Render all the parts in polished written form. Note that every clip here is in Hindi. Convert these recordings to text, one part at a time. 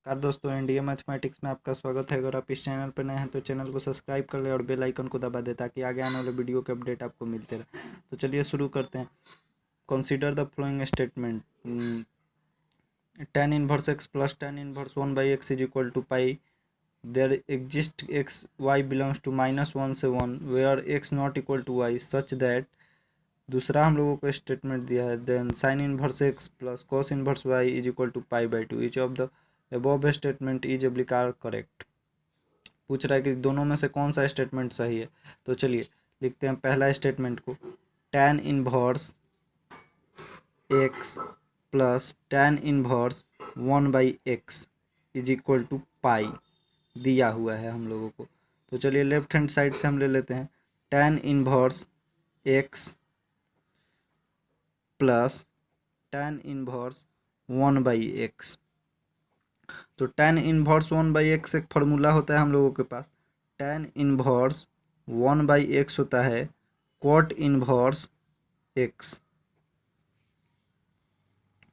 नमस्कार दोस्तों, इंडिया मैथमेटिक्स में आपका स्वागत है। अगर आप इस चैनल पर नए हैं तो चैनल को सब्सक्राइब कर लें और बेल आइकन को दबा दें ताकि आगे आने वाले वीडियो के अपडेट आपको मिलते रहे। तो चलिए शुरू करते हैं। Consider the following statement. tan inverse x plus tan inverse 1/x is equal to pi. There exist x y belongs to -1 से 1 where x not equal to y such that. दूसरा हम लोगों को स्टेटमेंट दिया है, then sine inverse x plus cos inverse y is equal to पाई/2। Each of the above statement is एप्लीकार करेक्ट। पूछ रहा है कि दोनों में से कौन सा स्टेटमेंट सही है। तो चलिए लिखते हैं पहला स्टेटमेंट को। tan inverse x plus tan inverse 1/x is equal to pi दिया हुआ है हम लोगों को। तो चलिए लेफ्ट हैंड साइड से हम ले लेते हैं tan inverse x plus tan inverse 1/x। तो tan इनवर्स 1/x एक फार्मूला होता है हम लोगों के पास। tan इनवर्स 1/x होता है cot इनवर्स x।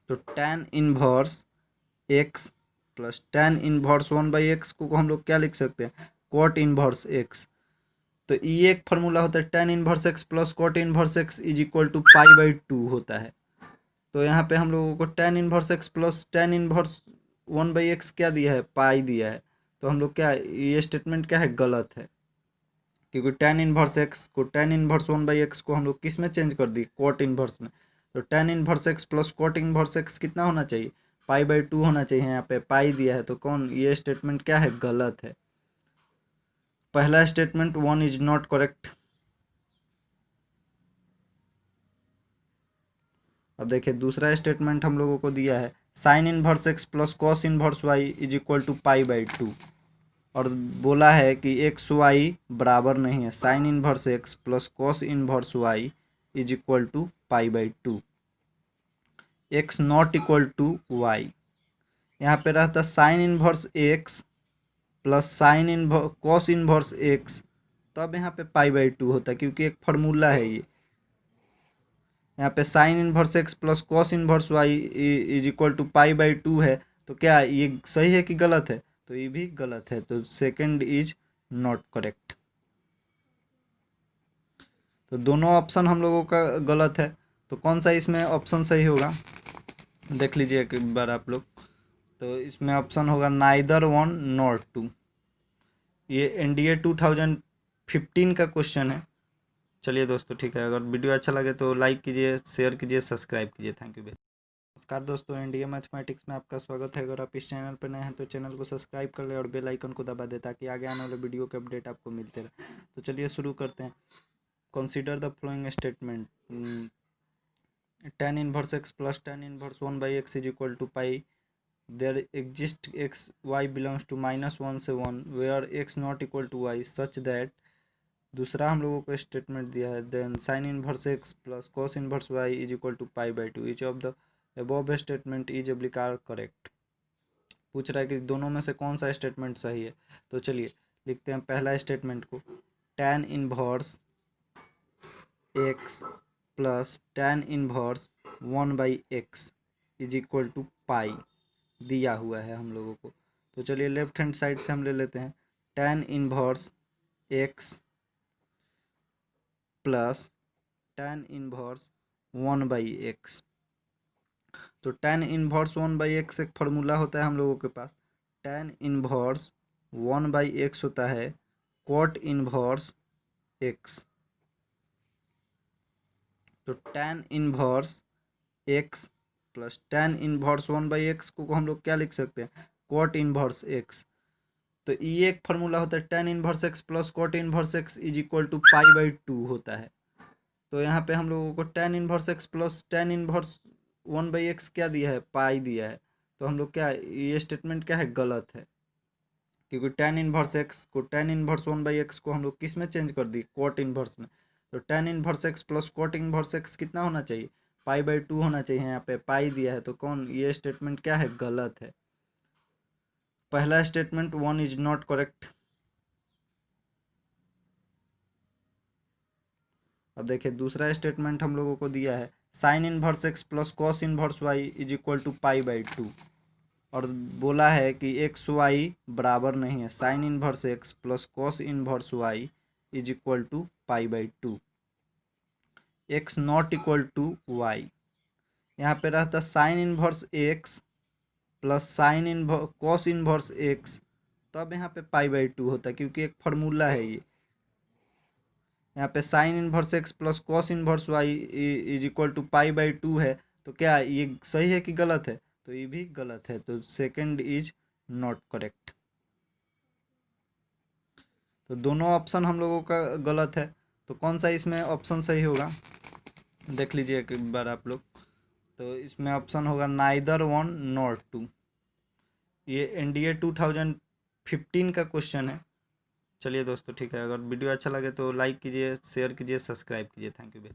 तो tan inverse x plus tan inverse 1/x को हम लोग क्या लिख सकते हैं, cot इनवर्स x। तो ये एक फार्मूला होता है tan inverse x plus cot inverse x is equal to पाई/2 होता है। तो यहाँ पे हम लोगों को tan inverse x plus tan inverse 1/x क्या दिया है, पाई दिया है। तो हम लोग क्या, ये स्टेटमेंट क्या है, गलत है, क्योंकि tan इनवर्स x को tan इनवर्स 1/x को हम लोग किस में चेंज कर दी, cot इनवर्स में। तो tan inverse x plus cot inverse x कितना होना चाहिए, पाई/2 होना चाहिए। यहाँ पे पाई दिया है तो कौन, ये स्टेटमेंट क्या है, गलत है। पहला स्टेटमेंट 1 इज नॉट करेक्ट। अब देखिए दूसरा स्टेटमेंट हम लोगों को दिया है sine inverse x plus cos inverse y is equal to पाई/2। और बोला है कि एक्स वाई बराबर नहीं है sine inverse x plus cos inverse y is equal to पाई/2। X not equal to Y, यहाँ पे रहता sine inverse x plus sine inverse cos inverse x, तब यहाँ पे पाई/2 होता है, क्योंकि एक फार्मूला है ये। यहाँ पे sine inverse x plus cos inverse y is equal to पाई/2 है। तो क्या ये सही है कि गलत है, तो ये भी गलत है। तो सेकंड इज नॉट करेक्ट। तो दोनों ऑप्शन हम लोगों का गलत है। तो कौन सा इसमें ऑप्शन सही होगा, देख लीजिए एक बार आप लोग। तो इसमें ऑप्शन होगा नाइदर वन नॉट टू। ये एनडीए 2015 का क्वेश्चन है। चलिए दोस्तों ठीक है, अगर वीडियो अच्छा लगे तो लाइक कीजिए, शेयर कीजिए, सब्सक्राइब कीजिए। Thank you. नमस्कार दोस्तों, इंडिया मैथमेटिक्स में आपका स्वागत है। अगर आप इस चैनल पर नए हैं तो चैनल को सब्सक्राइब कर लें और बेल आइकन को दबा दें ताकि आगे आने वाले वीडियो के अपडेट आपको मिलते रहे। तो चलिए शुरू करते हैं। Consider the following statement. tan inverse x plus tan inverse 1/x is equal to pi. There exist x y belongs to -1 से 1 where x not equal to y such that. दूसरा हम लोगों को स्टेटमेंट दिया है, then sine inverse x plus cos inverse y is equal to पाई/2। Each of the above statement is एप्लीकार करेक्ट। पूछ रहा है कि दोनों में से कौन सा स्टेटमेंट सही है। तो चलिए लिखते हैं पहला स्टेटमेंट को। tan inverse x plus tan inverse 1/x is equal to pi दिया हुआ है हम लोगों को। तो चलिए लेफ्ट हैंड साइड से हम ले लेते हैं tan inverse x plus tan inverse 1/x। तो tan इनवर्स 1/x एक फार्मूला होता है हम लोगों के पास। tan इनवर्स 1/x होता है cot इनवर्स x। तो tan inverse x plus tan inverse 1/x को हम लोग क्या लिख सकते हैं, cot इनवर्स x। तो ये एक फार्मूला होता है tan inverse x plus cot inverse x is equal to पाई/2 होता है। तो यहाँ पे हम लोगों को tan inverse x plus tan inverse 1/x क्या दिया है, पाई दिया है। तो हम लोग क्या, ये स्टेटमेंट क्या है, गलत है, क्योंकि tan इनवर्स x को tan इनवर्स 1/x को हम लोग किस में चेंज कर दी, cot इनवर्स में। तो tan inverse x plus cot inverse x कितना होना चाहिए, पाई/2 होना चाहिए। यहाँ पे पाई दिया है तो कौन, ये स्टेटमेंट क्या है, गलत है। पहला स्टेटमेंट 1 इज नॉट करेक्ट। अब देखिए दूसरा स्टेटमेंट हम लोगों को दिया है sine inverse x plus cos inverse y is equal to पाई/2। और बोला है कि एक्स वाई बराबर नहीं है sine inverse X plus cos inverse Y is equal to pi by two, X not equal to Y. यहाँ पे रहता sine inverse X plus sine inverse cos inverse X, तब यहाँ पे पाई बाई टू होता है क्योंकि एक फार्मूला है ये। यहाँ पे sine inverse X plus cos inverse Y is equal to pi by two है, तो क्या ये सही है कि गलत है? तो ये भी गलत है, तो सेकंड इज नॉट करेक्ट। तो दोनों ऑप्शन हम लोगों का गलत है, तो कौन सा इसमें ऑप्शन सही होगा देख लीजिए एक बार आप लोग। तो इसमें ऑप्शन होगा नाइदर वन नॉट टू। ये एनडीए 2015 का क्वेश्चन है। चलिए दोस्तों ठीक है, अगर वीडियो अच्छा लगे तो लाइक कीजिए, शेयर कीजिए, सब्सक्राइब कीजिए। Thank you.